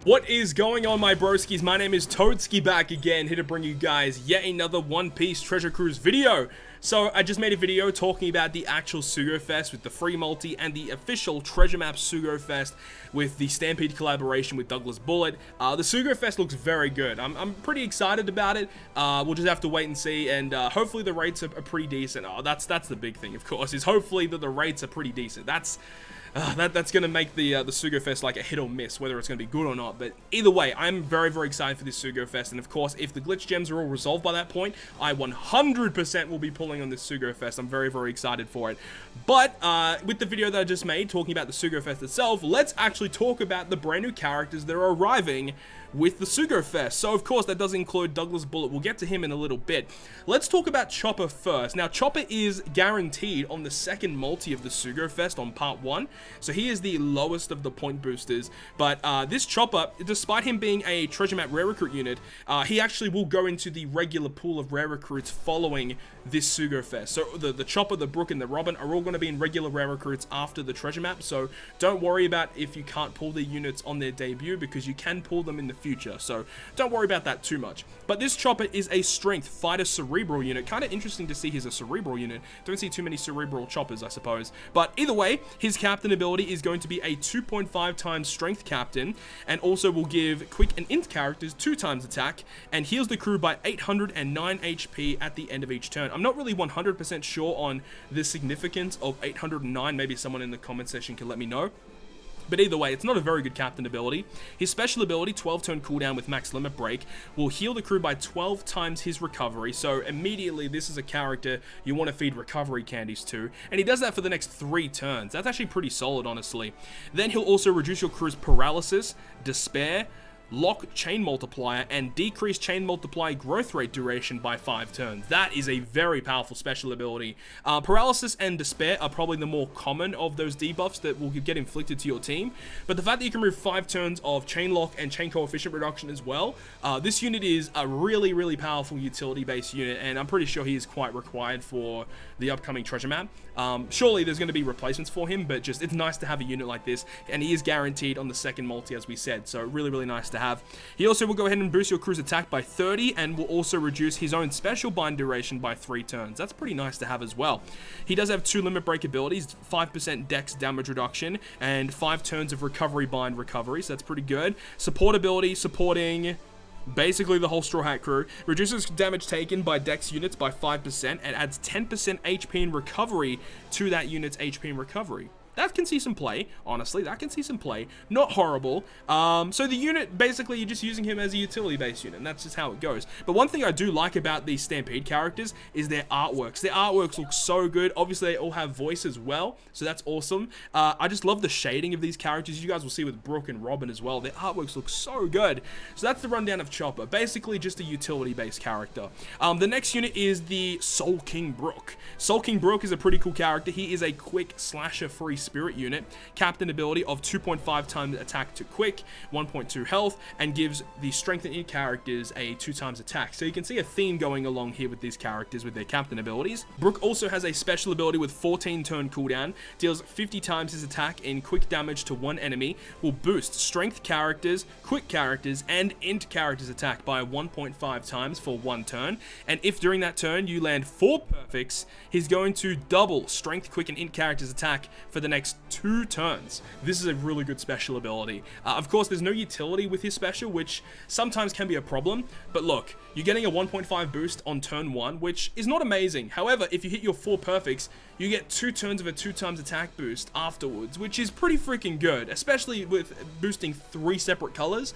What is going on, my broskies? My name is Toadskii, back again, here to bring you guys yet another One Piece Treasure Cruise video. So, I just made a video talking about the actual Sugo Fest with the free multi and the official Treasure Map Sugo Fest with the Stampede collaboration with Douglas Bullet. The Sugo Fest looks very good. I'm pretty excited about it. We'll just have to wait and see, and hopefully the rates are pretty decent. That's the big thing, of course, is hopefully that the rates are pretty decent. That's going to make the Sugo Fest like a hit or miss, whether it's going to be good or not. But either way, I'm very, very excited for this Sugo Fest. And of course, if the glitch gems are all resolved by that point, I 100% will be pulling on this Sugo Fest. I'm very, very excited for it. But with the video that I just made, talking about the Sugo Fest itself, let's actually talk about the brand new characters that are arriving with the Sugo Fest. So of course that does include Douglas Bullet. We'll get to him in a little bit. Let's talk about Chopper first. Now Chopper is guaranteed on the second multi of the Sugo Fest on part 1. So he is the lowest of the point boosters. But this Chopper, despite him being a Treasure Map Rare Recruit unit, he actually will go into the regular pool of Rare Recruits following this Sugo Fest. So the Chopper, the Brook, and the Robin are all going to be in regular Rare Recruits after the Treasure Map. So don't worry about if you can't pull the units on their debut, because you can pull them in the future, so don't worry about that too much. But this Chopper is a strength fighter cerebral unit. Kind of interesting to see he's a cerebral unit. Don't see too many cerebral choppers, I suppose. But either way, his captain ability is going to be a 2.5 times strength captain, and also will give quick and int characters 2 times attack, and heals the crew by 809 HP at the end of each turn. I'm not really 100% sure on the significance of 809. Maybe someone in the comment section can let me know. But either way, it's not a very good captain ability. His special ability, 12 turn cooldown with max limit break, will heal the crew by 12 times his recovery. So immediately, this is a character you want to feed recovery candies to. And he does that for the next 3 turns. That's actually pretty solid, honestly. Then he'll also reduce your crew's paralysis, despair, lock chain multiplier, and decrease chain multiplier growth rate duration by 5 turns. That is a very powerful special ability. Paralysis and despair are probably the more common of those debuffs that will get inflicted to your team, but the fact that you can remove 5 turns of chain lock and chain coefficient reduction as well, this unit is a really, really powerful utility based unit, and I'm pretty sure he is quite required for the upcoming treasure map. Surely there's going to be replacements for him, but just it's nice to have a unit like this, and he is guaranteed on the second multi, as we said, so really, really nice to have. He also will go ahead and boost your crew's attack by 30, and will also reduce his own special bind duration by 3 turns. That's pretty nice to have as well. He does have 2 limit break abilities, 5% dex damage reduction, and 5 turns of recovery bind recovery, so that's pretty good. Support ability, supporting basically the whole Straw Hat crew, reduces damage taken by dex units by 5%, and adds 10% HP in recovery to that unit's HP in recovery. That can see some play, honestly. That can see some play. Not horrible. So the unit, basically, you're just using him as a utility-based unit, and that's just how it goes. But one thing I do like about these Stampede characters is their artworks. Their artworks look so good. Obviously, they all have voice as well, so that's awesome. I just love the shading of these characters. You guys will see with Brook and Robin as well. Their artworks look so good. So that's the rundown of Chopper. Basically, just a utility-based character. The next unit is the Soul King Brook. Soul King Brook is a pretty cool character. He is a quick slasher-free spirit unit, captain ability of 2.5 times attack to quick, 1.2 health, and gives the strength in characters a 2 times attack. So you can see a theme going along here with these characters with their captain abilities. Brook also has a special ability with 14 turn cooldown, deals 50 times his attack in quick damage to one enemy, will boost strength characters, quick characters, and int characters attack by 1.5 times for 1 turn, and if during that turn you land 4 perfects, he's going to double strength, quick, and int characters attack for the next 2 turns. This is a really good special ability. Of course, there's no utility with his special, which sometimes can be a problem, but look, you're getting a 1.5 boost on turn 1, which is not amazing. However, if you hit your 4 perfects, you get 2 turns of a 2 times attack boost afterwards, which is pretty freaking good, especially with boosting 3 separate colors.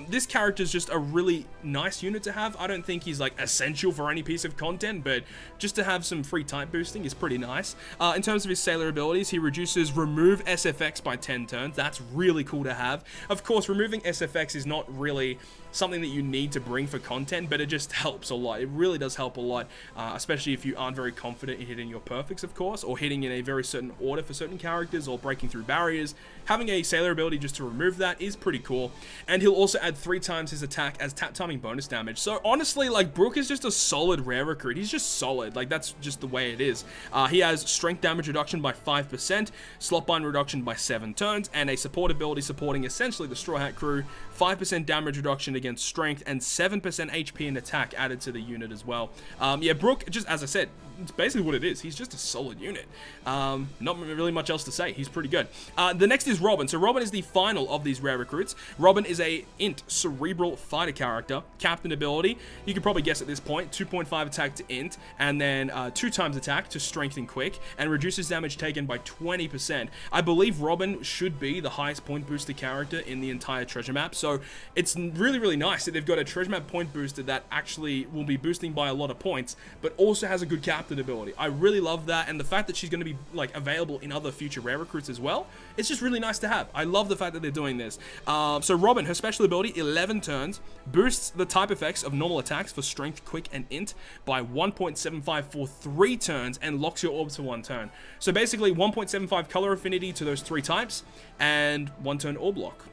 This character is just a really nice unit to have. I don't think he's like essential for any piece of content, but just to have some free type boosting is pretty nice. In terms of his sailor abilities, he reduces remove SFX by 10 turns. That's really cool to have. Of course, removing SFX is not really something that you need to bring for content, but it just helps a lot. It really does help a lot, especially if you aren't very confident in hitting your perfects, of course, or hitting in a very certain order for certain characters, or breaking through barriers. Having a sailor ability just to remove that is pretty cool, and he'll also add 3 times his attack as tap timing bonus damage. So honestly, like, Brook is just a solid rare recruit. He's just solid. Like, that's just the way it is. He has strength damage reduction by 5%, 5%, slot bind reduction by 7 turns, and a support ability supporting essentially the Straw Hat crew, 5% damage reduction against strength, and 7% HP and attack added to the unit as well. Yeah, Brook, just as I said, it's basically what it is. He's just a solid unit. Not really much else to say. He's pretty good. The next is Robin. So Robin is the final of these rare recruits. Robin is a int cerebral fighter character. Captain ability, you can probably guess at this point, 2.5 attack to int, and then 2 times attack to strength and quick, and reduces damage taken by 20%. I believe Robin should be the highest point booster character in the entire treasure map. So it's really, really nice that they've got a treasure map point booster that actually will be boosting by a lot of points, but also has a good captain ability. I really love that, and the fact that she's going to be like available in other future rare recruits as well, it's just really nice to have. I love the fact that they're doing this. So Robin, her special ability, 11 turns, boosts the type effects of normal attacks for strength, quick, and int by 1.75 for 3 turns, and locks your orbs for 1 turn. So basically 1.75 color affinity to those 3 types, and 1 turn orb lock.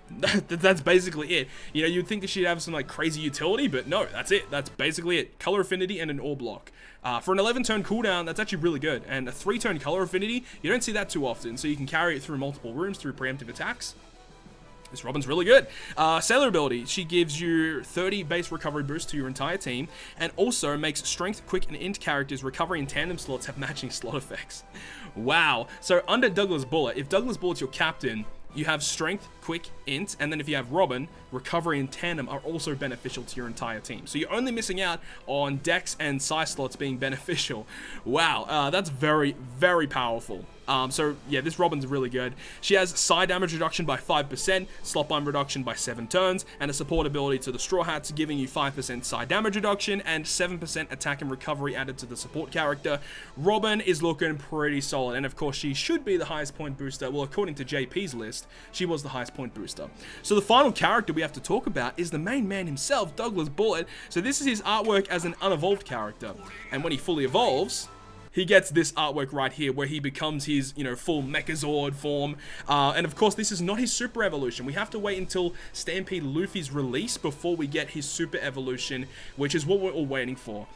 That's basically it. You know, you'd think that she'd have some like crazy utility, but no, that's it. That's basically it. Color affinity and an orb lock. For an 11 turn cooldown, that's actually really good. And a 3 turn color affinity, you don't see that too often. So you can carry it through multiple rooms through preemptive attacks. This Robin's really good. Sailor ability, she gives you 30 base recovery boost to your entire team, and also makes strength, quick, and int characters recovery in tandem slots have matching slot effects. Wow. So under Douglas Bullet, if Douglas Bullet's your captain, you have strength, quick, int, and then if you have Robin, recovery and tandem are also beneficial to your entire team. So you're only missing out on dex and psi slots being beneficial. Wow, that's very, very powerful. So yeah, this Robin's really good. She has psi damage reduction by 5%, slot bind reduction by 7 turns, and a support ability to the Straw Hats, giving you 5% psi damage reduction and 7% attack and recovery added to the support character. Robin is looking pretty solid, and of course she should be the highest point booster. Well, according to JP's list, she was the highest point booster. So the final character we have to talk about is the main man himself, Douglas Bullet. So this is his artwork as an unevolved character, and when he fully evolves, he gets this artwork right here where he becomes his, you know, full Mechazord form. And of course, this is not his super evolution. We have to wait until Stampede Luffy's release before we get his super evolution, which is what we're all waiting for.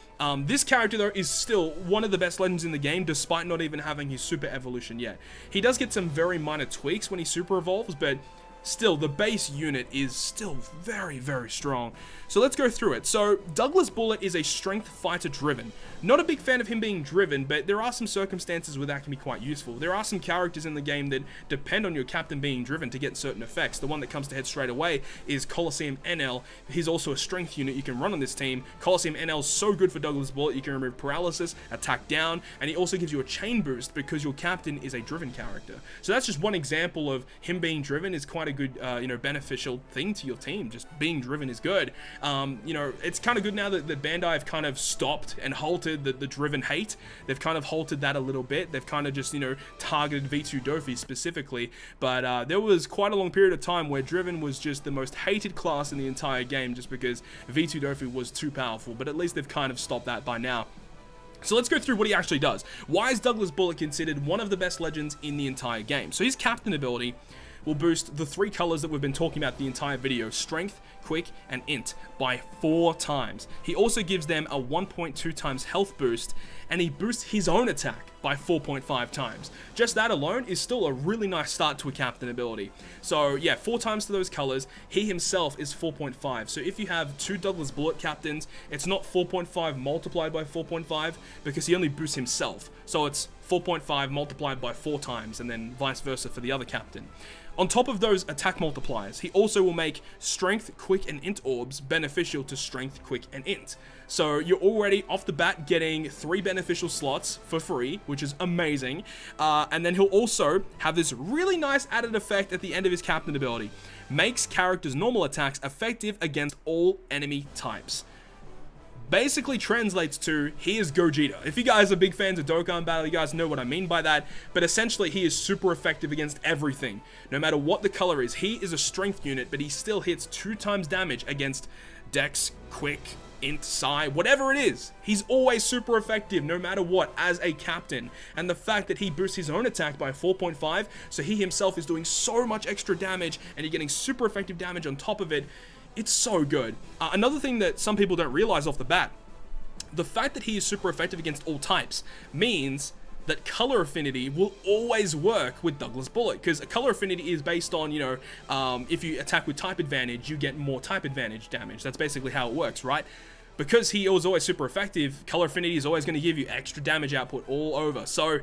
This character, though, is still one of the best legends in the game, despite not even having his super evolution yet. He does get some very minor tweaks when he super evolves, but still, the base unit is still very, very strong. So let's go through it. So Douglas Bullet is a strength fighter driven. Not a big fan of him being driven, but there are some circumstances where that can be quite useful. There are some characters in the game that depend on your captain being driven to get certain effects. The one that comes to head straight away is Colosseum NL. He's also a strength unit you can run on this team. Colosseum NL is so good for Douglas Bullet. You can remove paralysis, attack down, and he also gives you a chain boost because your captain is a driven character. So that's just one example of him being driven is quite a good, you know, beneficial thing to your team. Just being driven is good. You know, it's kind of good now that Bandai have kind of stopped and halted the driven hate. They've kind of halted that a little bit. They've kind of just, you know, targeted V2 Dofi specifically. But there was quite a long period of time where driven was just the most hated class in the entire game just because V2 Dofi was too powerful. But at least they've kind of stopped that by now. So let's go through what he actually does. Why is Douglas Bullet considered one of the best legends in the entire game? So his captain ability will boost the 3 colors that we've been talking about the entire video, strength, quick, and int, by 4 times. He also gives them a 1.2 times health boost, and he boosts his own attack by 4.5 times. Just that alone is still a really nice start to a captain ability. So yeah, 4 times to those colors. He himself is 4.5. So if you have 2 Douglas Bullet captains, it's not 4.5 multiplied by 4.5 because he only boosts himself. So it's 4.5 multiplied by 4 times, and then vice versa for the other captain. On top of those attack multipliers, he also will make strength, quick, and int orbs beneficial to strength, quick, and int. So you're already off the bat getting 3 beneficial slots for free, which is amazing. And then he'll also have this really nice added effect at the end of his captain ability. Makes characters' normal attacks effective against all enemy types. Basically translates to, he is Gogeta. If you guys are big fans of Dokkan Battle, you guys know what I mean by that, but essentially he is super effective against everything. No matter what the color is, he is a strength unit, but he still hits 2 times damage against Dex, Quick, Int, Psi, whatever it is. He's always super effective, no matter what, as a captain. And the fact that he boosts his own attack by 4.5, so he himself is doing so much extra damage, and you're getting super effective damage on top of it, it's so good. Another thing that some people don't realize off the bat, the fact that he is super effective against all types means that color affinity will always work with Douglas Bullet, because a color affinity is based on, you know, if you attack with type advantage, you get more type advantage damage. That's basically how it works, right? Because he was always super effective, color affinity is always going to give you extra damage output all over. So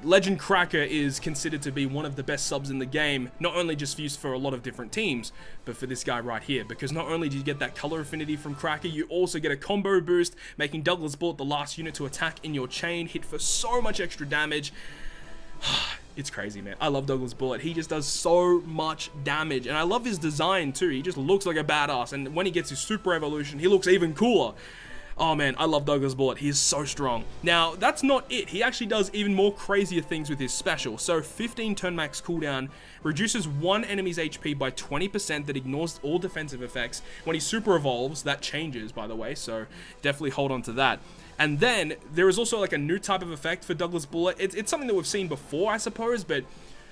Legend Cracker is considered to be one of the best subs in the game, not only just used for a lot of different teams, but for this guy right here, because not only do you get that color affinity from Cracker, you also get a combo boost, making Douglas Bullet the last unit to attack in your chain, hit for so much extra damage. It's crazy, man. I love Douglas Bullet. He just does so much damage, and I love his design too. He just looks like a badass, and when he gets his super evolution, he looks even cooler. Oh man, I love Douglas Bullet. He is so strong. Now, that's not it. He actually does even more crazier things with his special. So 15 turn max cooldown, reduces one enemy's HP by 20% that ignores all defensive effects. When he super evolves, that changes, by the way, so definitely hold on to that. And then there is also like a new type of effect for Douglas Bullet. It's something that we've seen before, I suppose, but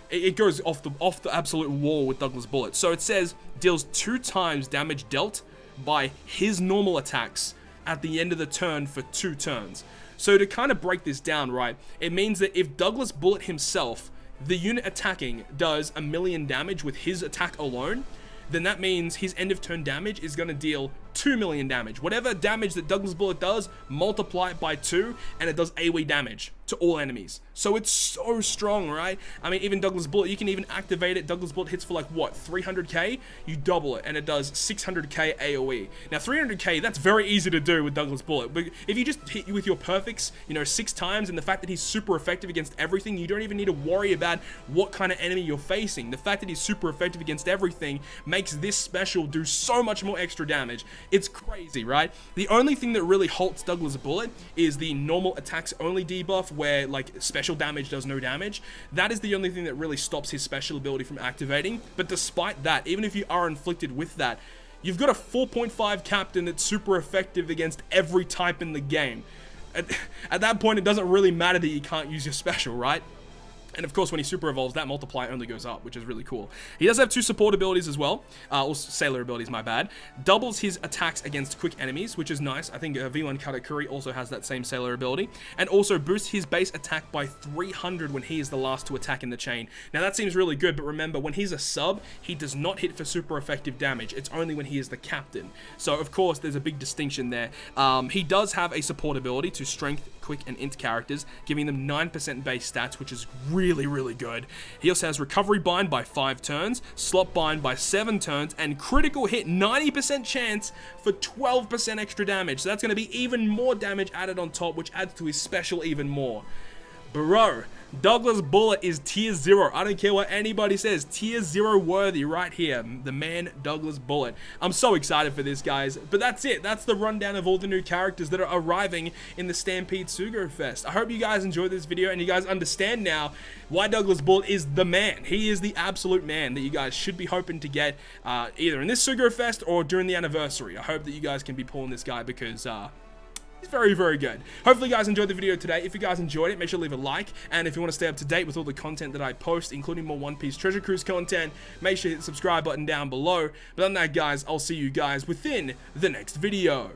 it goes off the absolute wall with Douglas Bullet. So it says deals 2 times damage dealt by his normal attacks at the end of the turn for 2 turns. So to kind of break this down, right, it means that if Douglas Bullet himself, the unit attacking, does 1,000,000 damage with his attack alone, then that means his end of turn damage is going to deal 2,000,000 damage. Whatever damage that Douglas Bullet does, multiply it by 2, and it does AoE damage to all enemies. So it's so strong, right? I mean, even Douglas Bullet, you can even activate it. Douglas Bullet hits for like, what, 300k? You double it, and it does 600k AoE. Now, 300k, that's very easy to do with Douglas Bullet. But if you just hit you with your perfects, you know, 6 times, and the fact that he's super effective against everything, you don't even need to worry about what kind of enemy you're facing. The fact that he's super effective against everything makes this special do so much more extra damage. It's crazy, right? The only thing that really halts Douglas Bullet is the normal attacks only debuff, where like special damage does no damage. That is the only thing that really stops his special ability from activating. But despite that, even if you are inflicted with that, you've got a 4.5 captain that's super effective against every type in the game. At that point, it doesn't really matter that you can't use your special, right? And of course, when he super evolves, that multiplier only goes up, which is really cool. He does have 2 support abilities as well. Also, sailor abilities, my bad. Doubles his attacks against quick enemies, which is nice. I think V1 Katakuri also has that same sailor ability. And also boosts his base attack by 300 when he is the last to attack in the chain. Now, that seems really good, but remember, when he's a sub, he does not hit for super effective damage. It's only when he is the captain. So, of course, there's a big distinction there. He does have a support ability to strength, quick, and int characters, giving them 9% base stats, which is really good. He also has recovery bind by 5 turns, slot bind by 7 turns, and critical hit 90% chance for 12% extra damage. So that's going to be even more damage added on top, which adds to his special even more. Bro, Douglas Bullet is tier 0. I don't care what anybody says. Tier 0 worthy right here. The man, Douglas Bullet. I'm so excited for this, guys. But that's it. That's the rundown of all the new characters that are arriving in the Stampede Sugo Fest. I hope you guys enjoyed this video and you guys understand now why Douglas Bullet is the man. He is the absolute man that you guys should be hoping to get either in this Sugo Fest or during the anniversary. I hope that you guys can be pulling this guy because he's very good. Hopefully you guys enjoyed the video today. If you guys enjoyed it, make sure to leave a like. And if you want to stay up to date with all the content that I post, including more One Piece Treasure Cruise content, make sure to hit the subscribe button down below. But other than that, guys, I'll see you guys within the next video.